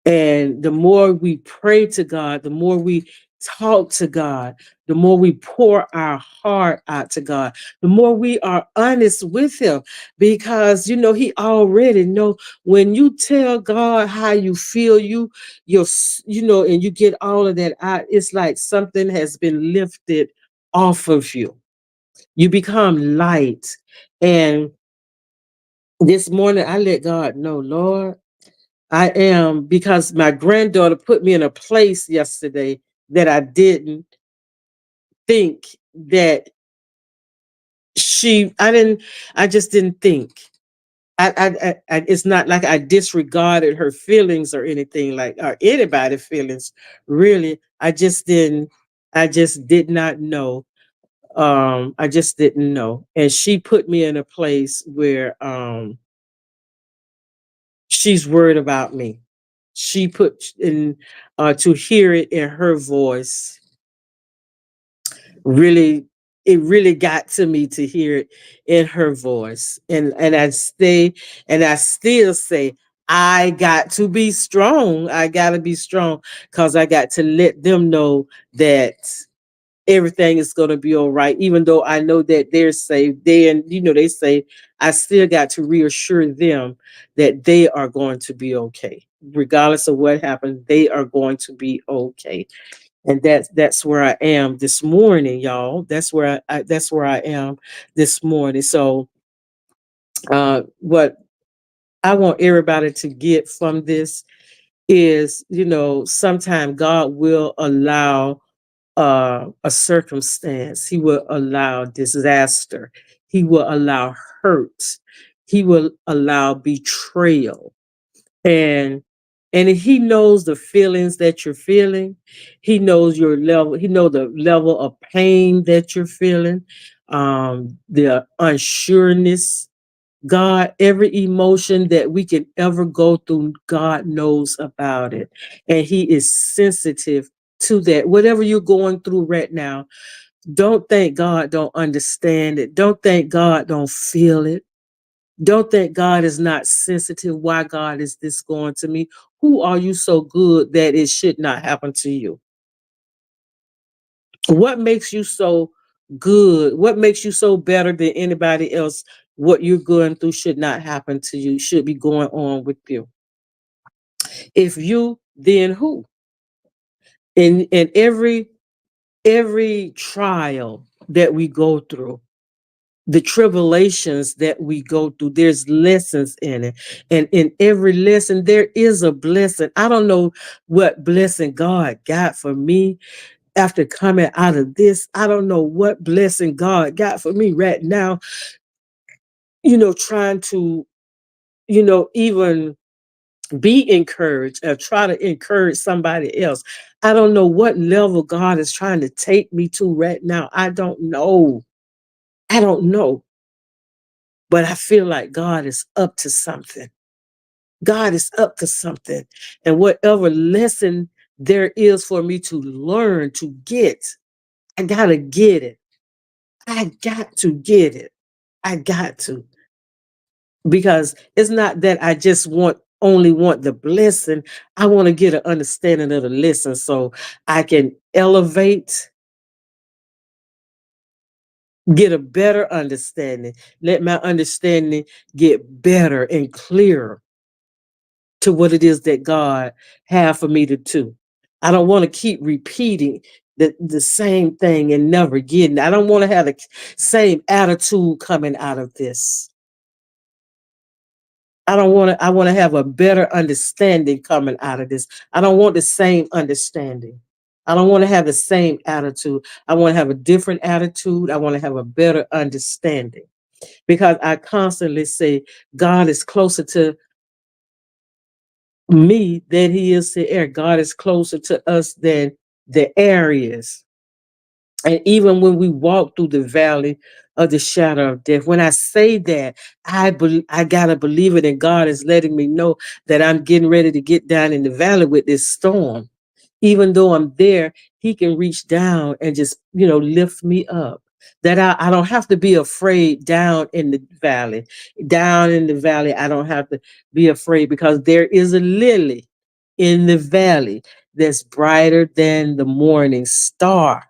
and the more we pray to God, the more we talk to God, the more we pour our heart out to God, the more we are honest with him, because he already know. When you tell God how you feel, and you get all of that out, it's like something has been lifted off of you. You become light. And this morning I let God know, Lord, I am, because my granddaughter put me in a place yesterday that I didn't think that I just didn't think. It's not like I disregarded her feelings or anything, like, or anybody's feelings, really. I just did not know. I just didn't know. And she put me in a place where, she's worried about me. She put in, to hear it in her voice, really, it really got to me to hear it in her voice. And I still say, I got to be strong. I got to be strong, because I got to let them know that everything is going to be all right. Even though I know that they're safe, they say, I still got to reassure them that they are going to be okay. Regardless of what happens, they are going to be okay. And that's where I am this morning, y'all. That's where I am this morning. So, what I want everybody to get from this is, sometimes God will allow a circumstance. He will allow disaster. He will allow hurt. He will allow betrayal. And he knows the feelings that you're feeling. He knows your level. He knows the level of pain that you're feeling, the unsureness. God, every emotion that we can ever go through, God knows about it. And he is sensitive to that. Whatever you're going through right now, don't think God don't understand it. Don't think God don't feel it. Don't think God is not sensitive. Why, God, is this going to me? Who are you so good that it should not happen to you? What makes you so good? What makes you so better than anybody else? What you're going through should not happen to you, should be going on with you. If you, then who? In every trial that we go through, the tribulations that we go through, there's lessons in it. And in every lesson, there is a blessing. I don't know what blessing God got for me after coming out of this. I don't know what blessing God got for me right now, trying to, even be encouraged or try to encourage somebody else. I don't know what level God is trying to take me to right now. I don't know. I don't know. But I feel like God is up to something. God is up to something. And whatever lesson there is for me to learn, to get. I gotta get it. I got to get it. I got to. Because it's not that I just only want the blessing. I want to get an understanding of the lesson so I can elevate, get a better understanding. Let my understanding get better and clearer to what it is that God have for me to do. I don't want to keep repeating the same thing and never getting. I don't want to have the same attitude coming out of this. I don't want to, I want to have a better understanding coming out of this. I don't want the same understanding. I don't want to have the same attitude. I want to have a different attitude. I want to have a better understanding because I constantly say God is closer to me than he is to air. God is closer to us than the air is. And even when we walk through the valley of the shadow of death, when I say that, I gotta believe it, and God is letting me know that I'm getting ready to get down in the valley with this storm. Even though I'm there, He can reach down and just lift me up. That I don't have to be afraid down in the valley. Down in the valley, I don't have to be afraid because there is a lily in the valley that's brighter than the morning star.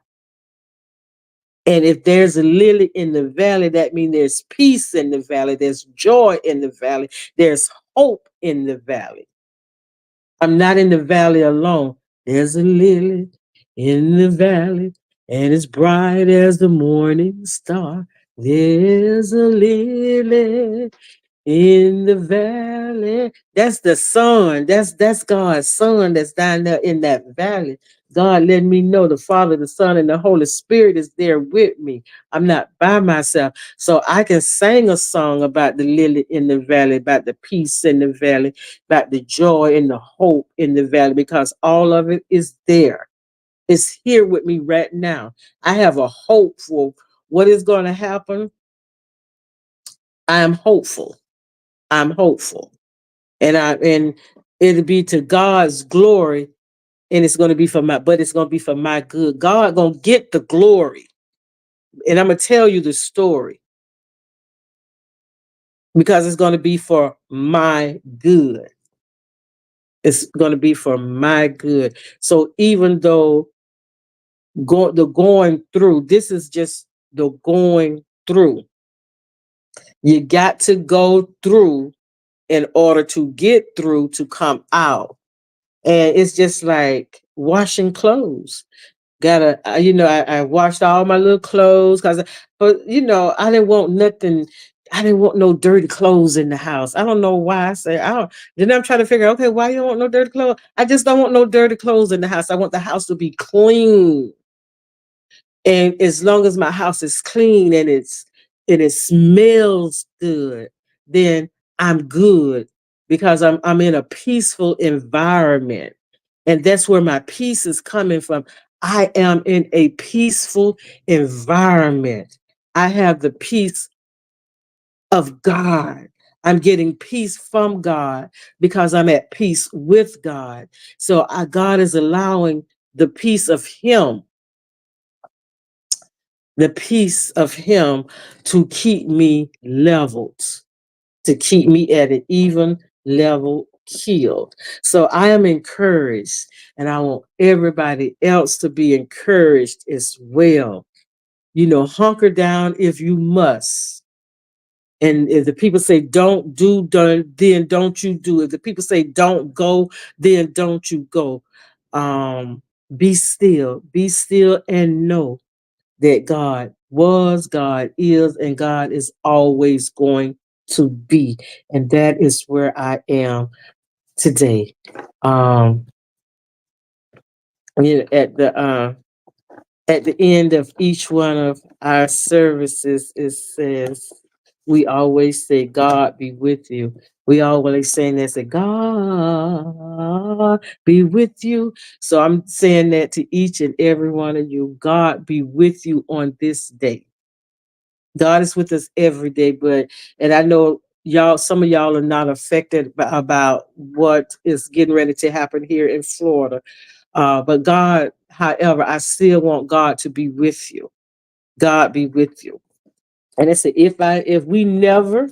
And if there's a lily in the valley, that means there's peace in the valley, there's joy in the valley, there's hope in the valley. I'm not in the valley alone. There's a lily in the valley, and it's bright as the morning star. There's a lily in the valley. That's the sun. That's God's son that's down there in that valley. God let me know the Father, the Son, and the Holy Spirit is there with me. I'm not by myself. So I can sing a song about the lily in the valley, about the peace in the valley, about the joy and the hope in the valley, because all of it is there. It's here with me right now. I have a hope for what is going to happen. I am hopeful. I'm hopeful. And it'll be to God's glory, and it's going to be for my, but it's going to be for my good. God going to get the glory. And I'm going to tell you the story because it's going to be for my good. It's going to be for my good. So even though the going through, this is just the going through. You got to go through in order to get through to come out. And it's just like washing clothes. Gotta, I washed all my little clothes but I didn't want nothing. I didn't want no dirty clothes in the house. I don't know why I say I don't. Then I'm trying to figure out, okay, why you don't want no dirty clothes? I just don't want no dirty clothes in the house. I want the house to be clean. And as long as my house is clean and it smells good, then I'm good because I'm in a peaceful environment. And that's where my peace is coming from. I am in a peaceful environment. I have the peace of God. I'm getting peace from God because I'm at peace with God. So God is allowing the peace of Him, the peace of Him to keep me leveled, to keep me at an even level killed. So I am encouraged, and I want everybody else to be encouraged as well. Hunker down if you must. And if the people say don't do, then don't you do. If the people say don't go, then don't you go. Be still and know that God was, God is, and God is always going to be. And that is where I am today. Um, you know, at the uh, at the end of each one of our services, it says we always say, "God be with you." We always saying that, say, "God be with you." So I'm saying that to each and every one of you. God be with you on this day. God is with us every day, and I know y'all, some of y'all are not affected about what is getting ready to happen here in Florida. But God, however, I still want God to be with you. God be with you. And I said, if we never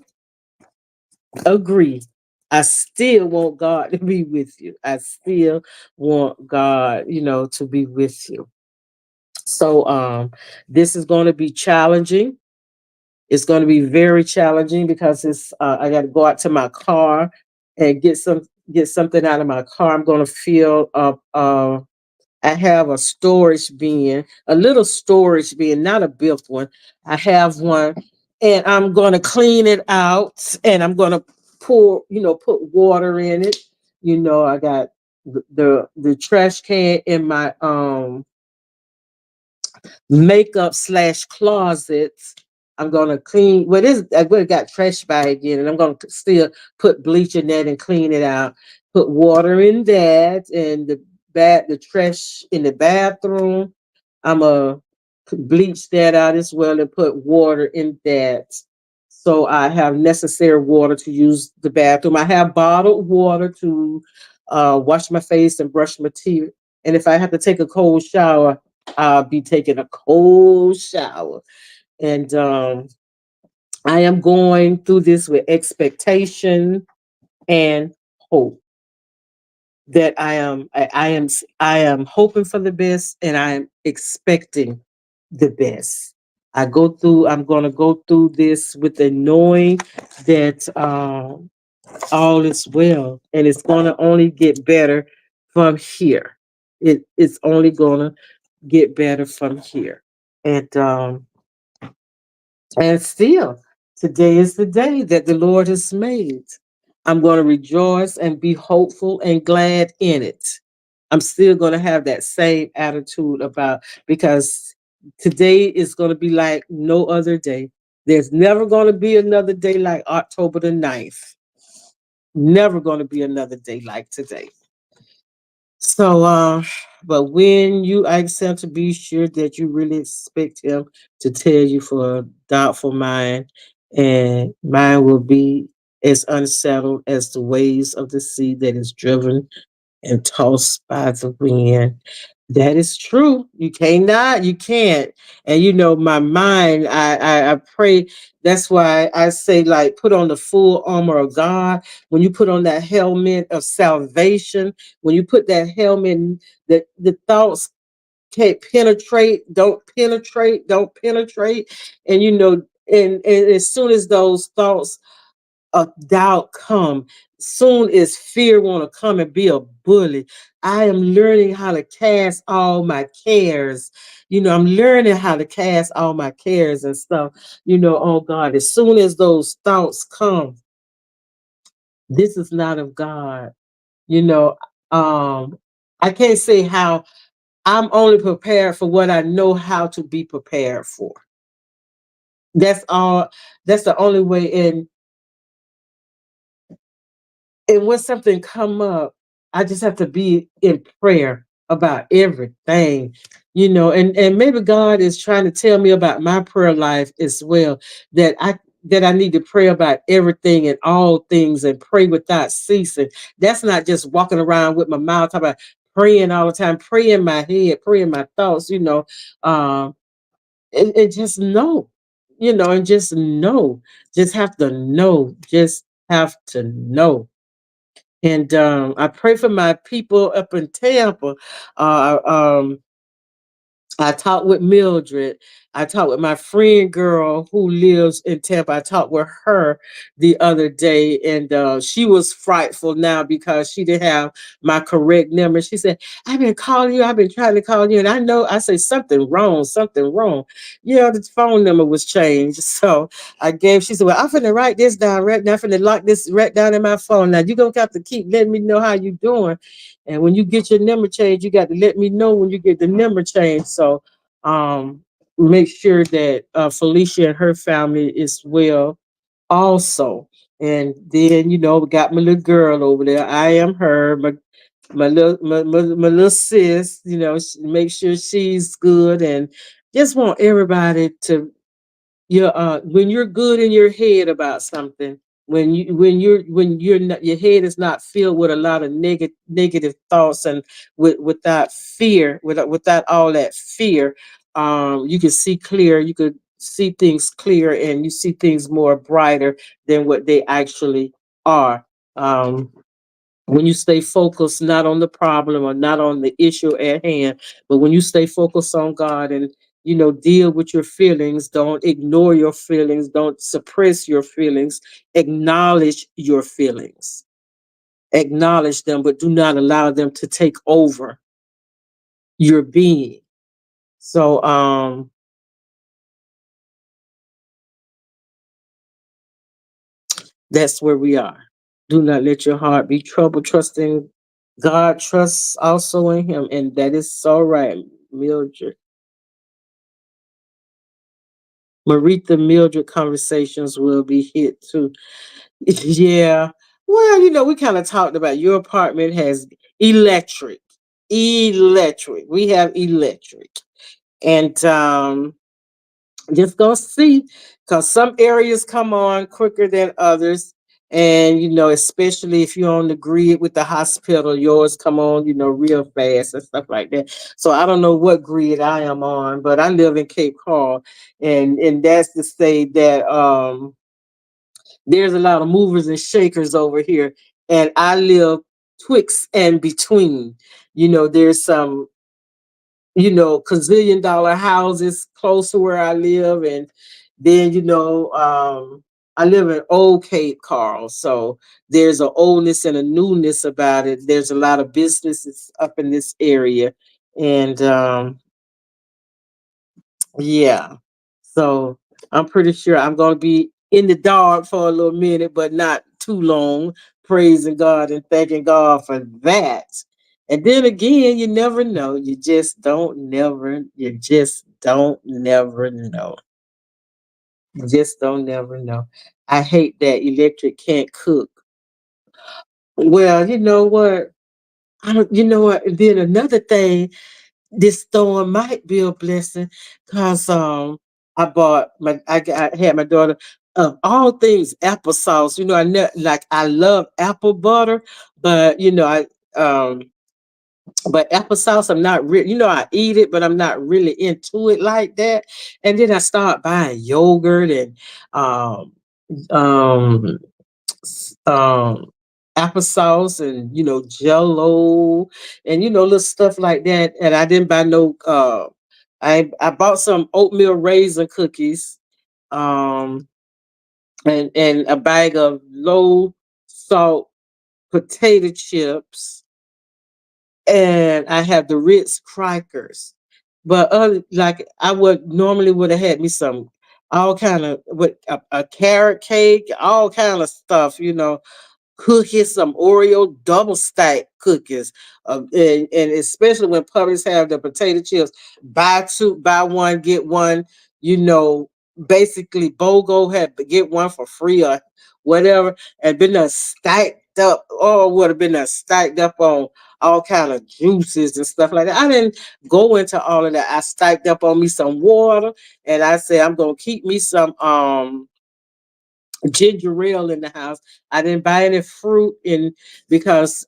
agree, I still want God to be with you. I still want God, to be with you. So this is going to be challenging. It's going to be very challenging because it's I got to go out to my car and get something out of my car. I'm going to fill up. I have a storage bin, a little storage bin, not a big one. I have one, and I'm going to clean it out, and I'm going to put water in it. I got the trash can in my makeup slash closets. I'm gonna clean. Well, this I would have got trash bag in, and I'm gonna still put bleach in that and clean it out. Put water in that, and the trash in the bathroom. I'm gonna bleach that out as well and put water in that. So I have necessary water to use the bathroom. I have bottled water to wash my face and brush my teeth. And if I have to take a cold shower, I'll be taking a cold shower. And I am going through this with expectation and hope that I am hoping for the best and I am expecting the best. I'm going to go through this with the knowing that all is well and it's going to only get better from here. It's only going to get better from here. And still, today is the day that the Lord has made. I'm going to rejoice and be hopeful and glad in it. I'm still going to have that same attitude about because today is going to be like no other day. There's never going to be another day like October the 9th. Never going to be another day like today. So, but when you ask him to be sure that you really expect him to tell you for a doubtful mind, and mine will be as unsettled as the waves of the sea that is driven and tossed by the wind. That is true. You cannot, you can't. And my mind, I pray. That's why I say, like, put on the full armor of God. When you put on that helmet of salvation, when you put that helmet, the thoughts can't penetrate, don't penetrate. And and as soon as those thoughts a doubt come, soon as fear want to come and be a bully, I am learning how to cast all my cares. I'm learning how to cast all my cares and stuff. Oh God, as soon as those thoughts come, this is not of God. You know, um, I can't say how. I'm only prepared for what I know how to be prepared for. That's all. That's the only way. And when something come up, I just have to be in prayer about everything, and maybe God is trying to tell me about my prayer life as well, that I need to pray about everything and all things and pray without ceasing. That's not just walking around with my mouth talking about praying all the time, pray in my head, pray in my thoughts, um, and just know, and just know, just have to know, just have to know. And I pray for my people up in Tampa. Uh, um, I talked with Mildred. I talked with my friend girl who lives in Tampa. I talked with her the other day, and she was frightful now because she didn't have my correct number. She said, "I've been calling you. I've been trying to call you, and I know." I say something wrong, something wrong. The phone number was changed, so I gave. She said, "Well, I'm finna write this down right now. I'm finna lock this right down in my phone. Now you gonna have to keep letting me know how you doing." And when you get your number changed, you got to let me know when you get the number changed. So um, make sure that Felicia and her family is well also. And then, we got my little girl over there. I am her, my little sis, make sure she's good and just want everybody to when you're good in your head about something, When you're not, your head is not filled with a lot of negative thoughts, and without fear, without all that fear, you can see clear, you could see things clear, and you see things more brighter than what they actually are. um when you stay focused not on the problem or not on the issue at hand, but when you stay focused on God, and deal with your feelings, don't ignore your feelings, don't suppress your feelings, acknowledge your feelings, acknowledge them, but do not allow them to take over your being. So that's where we are. Do not let your heart be troubled. Trusting God, trust also in Him, and that is all right. Mildred. Maritha Mildred conversations will be hit too. Yeah. Well, we kind of talked about your apartment has electric. Electric. We have electric. And just gonna see, because some areas come on quicker than others. And especially if you're on the grid with the hospital, yours come on, real fast and stuff like that. So I don't know what grid I am on, but I live in Cape Coral, and that's to say that there's a lot of movers and shakers over here, and I live twixt and between. There's some gazillion-dollar houses close to where I live, and then I live in Old Cape Coral, so there's a oldness and a newness about it. There's a lot of businesses up in this area, and yeah. So I'm pretty sure I'm going to be in the dark for a little minute, but not too long, praising God and thanking God for that. And then again, you never know. You just don't never know. You just don't never know. I hate that electric can't cook. Well, you know what? I don't, you know what? And then another thing, this storm might be a blessing, because I had my daughter, of all things, applesauce. I love apple butter, but um applesauce, I'm not really, I eat it, but I'm not really into it like that. And then I start buying yogurt and um um um applesauce, and jello, and little stuff like that. And I didn't buy no I bought some oatmeal raisin cookies, um and a bag of low salt potato chips, and I have the Ritz crackers. But like I would have had me some, all kind of, with a carrot cake, all kind of stuff, cookies, some Oreo double stack cookies, and especially when Publix have the potato chips, buy two, buy one, get one. You know, basically BOGO had to get one for free or whatever, and been stacked up, or would have been stacked up on all kind of juices and stuff like that. I didn't go into all of that. I stacked up on me some water, and I said I'm gonna keep me some ginger ale in the house. I didn't buy any fruit in, because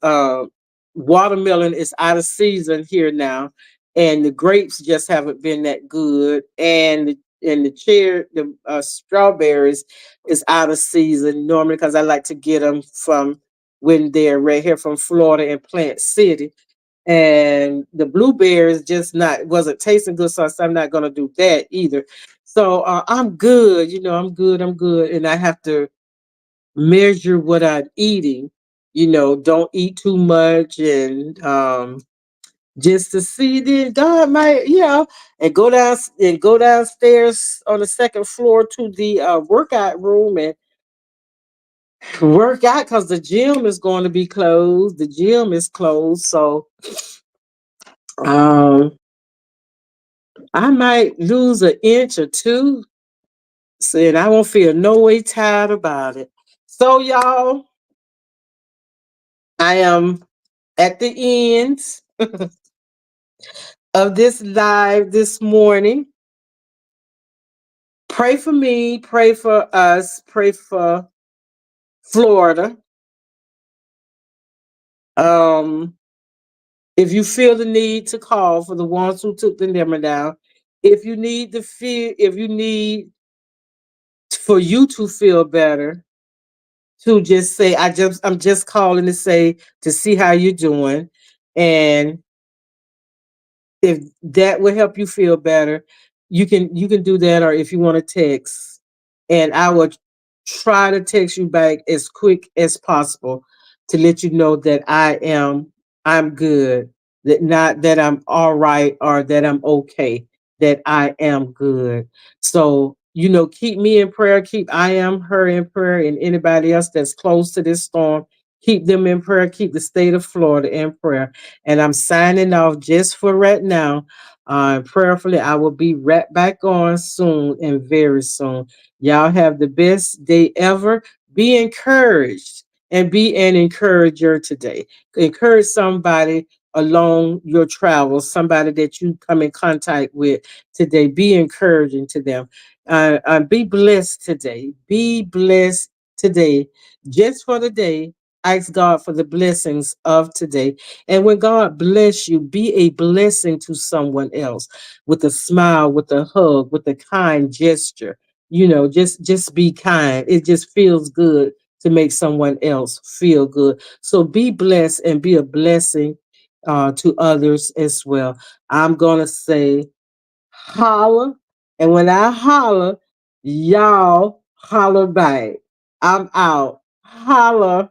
watermelon is out of season here now, and the grapes just haven't been that good, and the strawberries is out of season normally, because I like to get them from when they're right here from Florida and Plant City. And the blueberries just not wasn't tasting good, so I said I'm not gonna do that either. So I'm good, I'm good, and I have to measure what I'm eating. Don't eat too much, and just to see, then God might, and go downstairs on the second floor to the workout room and work out, because the gym is going to be closed. The gym is closed, so um I might lose an inch or two, so, and I won't feel no way tired about it. So y'all, I am at the end of this live this morning. Pray for me, pray for us, pray for Florida. Um, if you feel the need to call for the ones who took the number down, if you need for you to feel better, to just say, I'm just calling to say to see how you're doing. And if that will help you feel better, you can do that. Or if you want to text, and I will try to text you back as quick as possible to let you know that I'm good, that not that I'm all right or that I'm okay, that I am good. So, keep me in prayer, keep I am her in prayer, and anybody else that's close to this storm, keep them in prayer, keep the state of Florida in prayer. And I'm signing off just for right now. Prayerfully, I will be right back on soon and very soon. Y'all have the best day ever. Be encouraged and be an encourager today. Encourage somebody along your travels, somebody that you come in contact with today. Be encouraging to them. Be blessed today. Be blessed today. Just for the day, ask God for the blessings of today. And when God bless you, be a blessing to someone else with a smile, with a hug, with a kind gesture. Just be kind. It just feels good to make someone else feel good. So be blessed and be a blessing to others as well. I'm gonna say holler, and when I holler, y'all holler back. I'm out. Holler.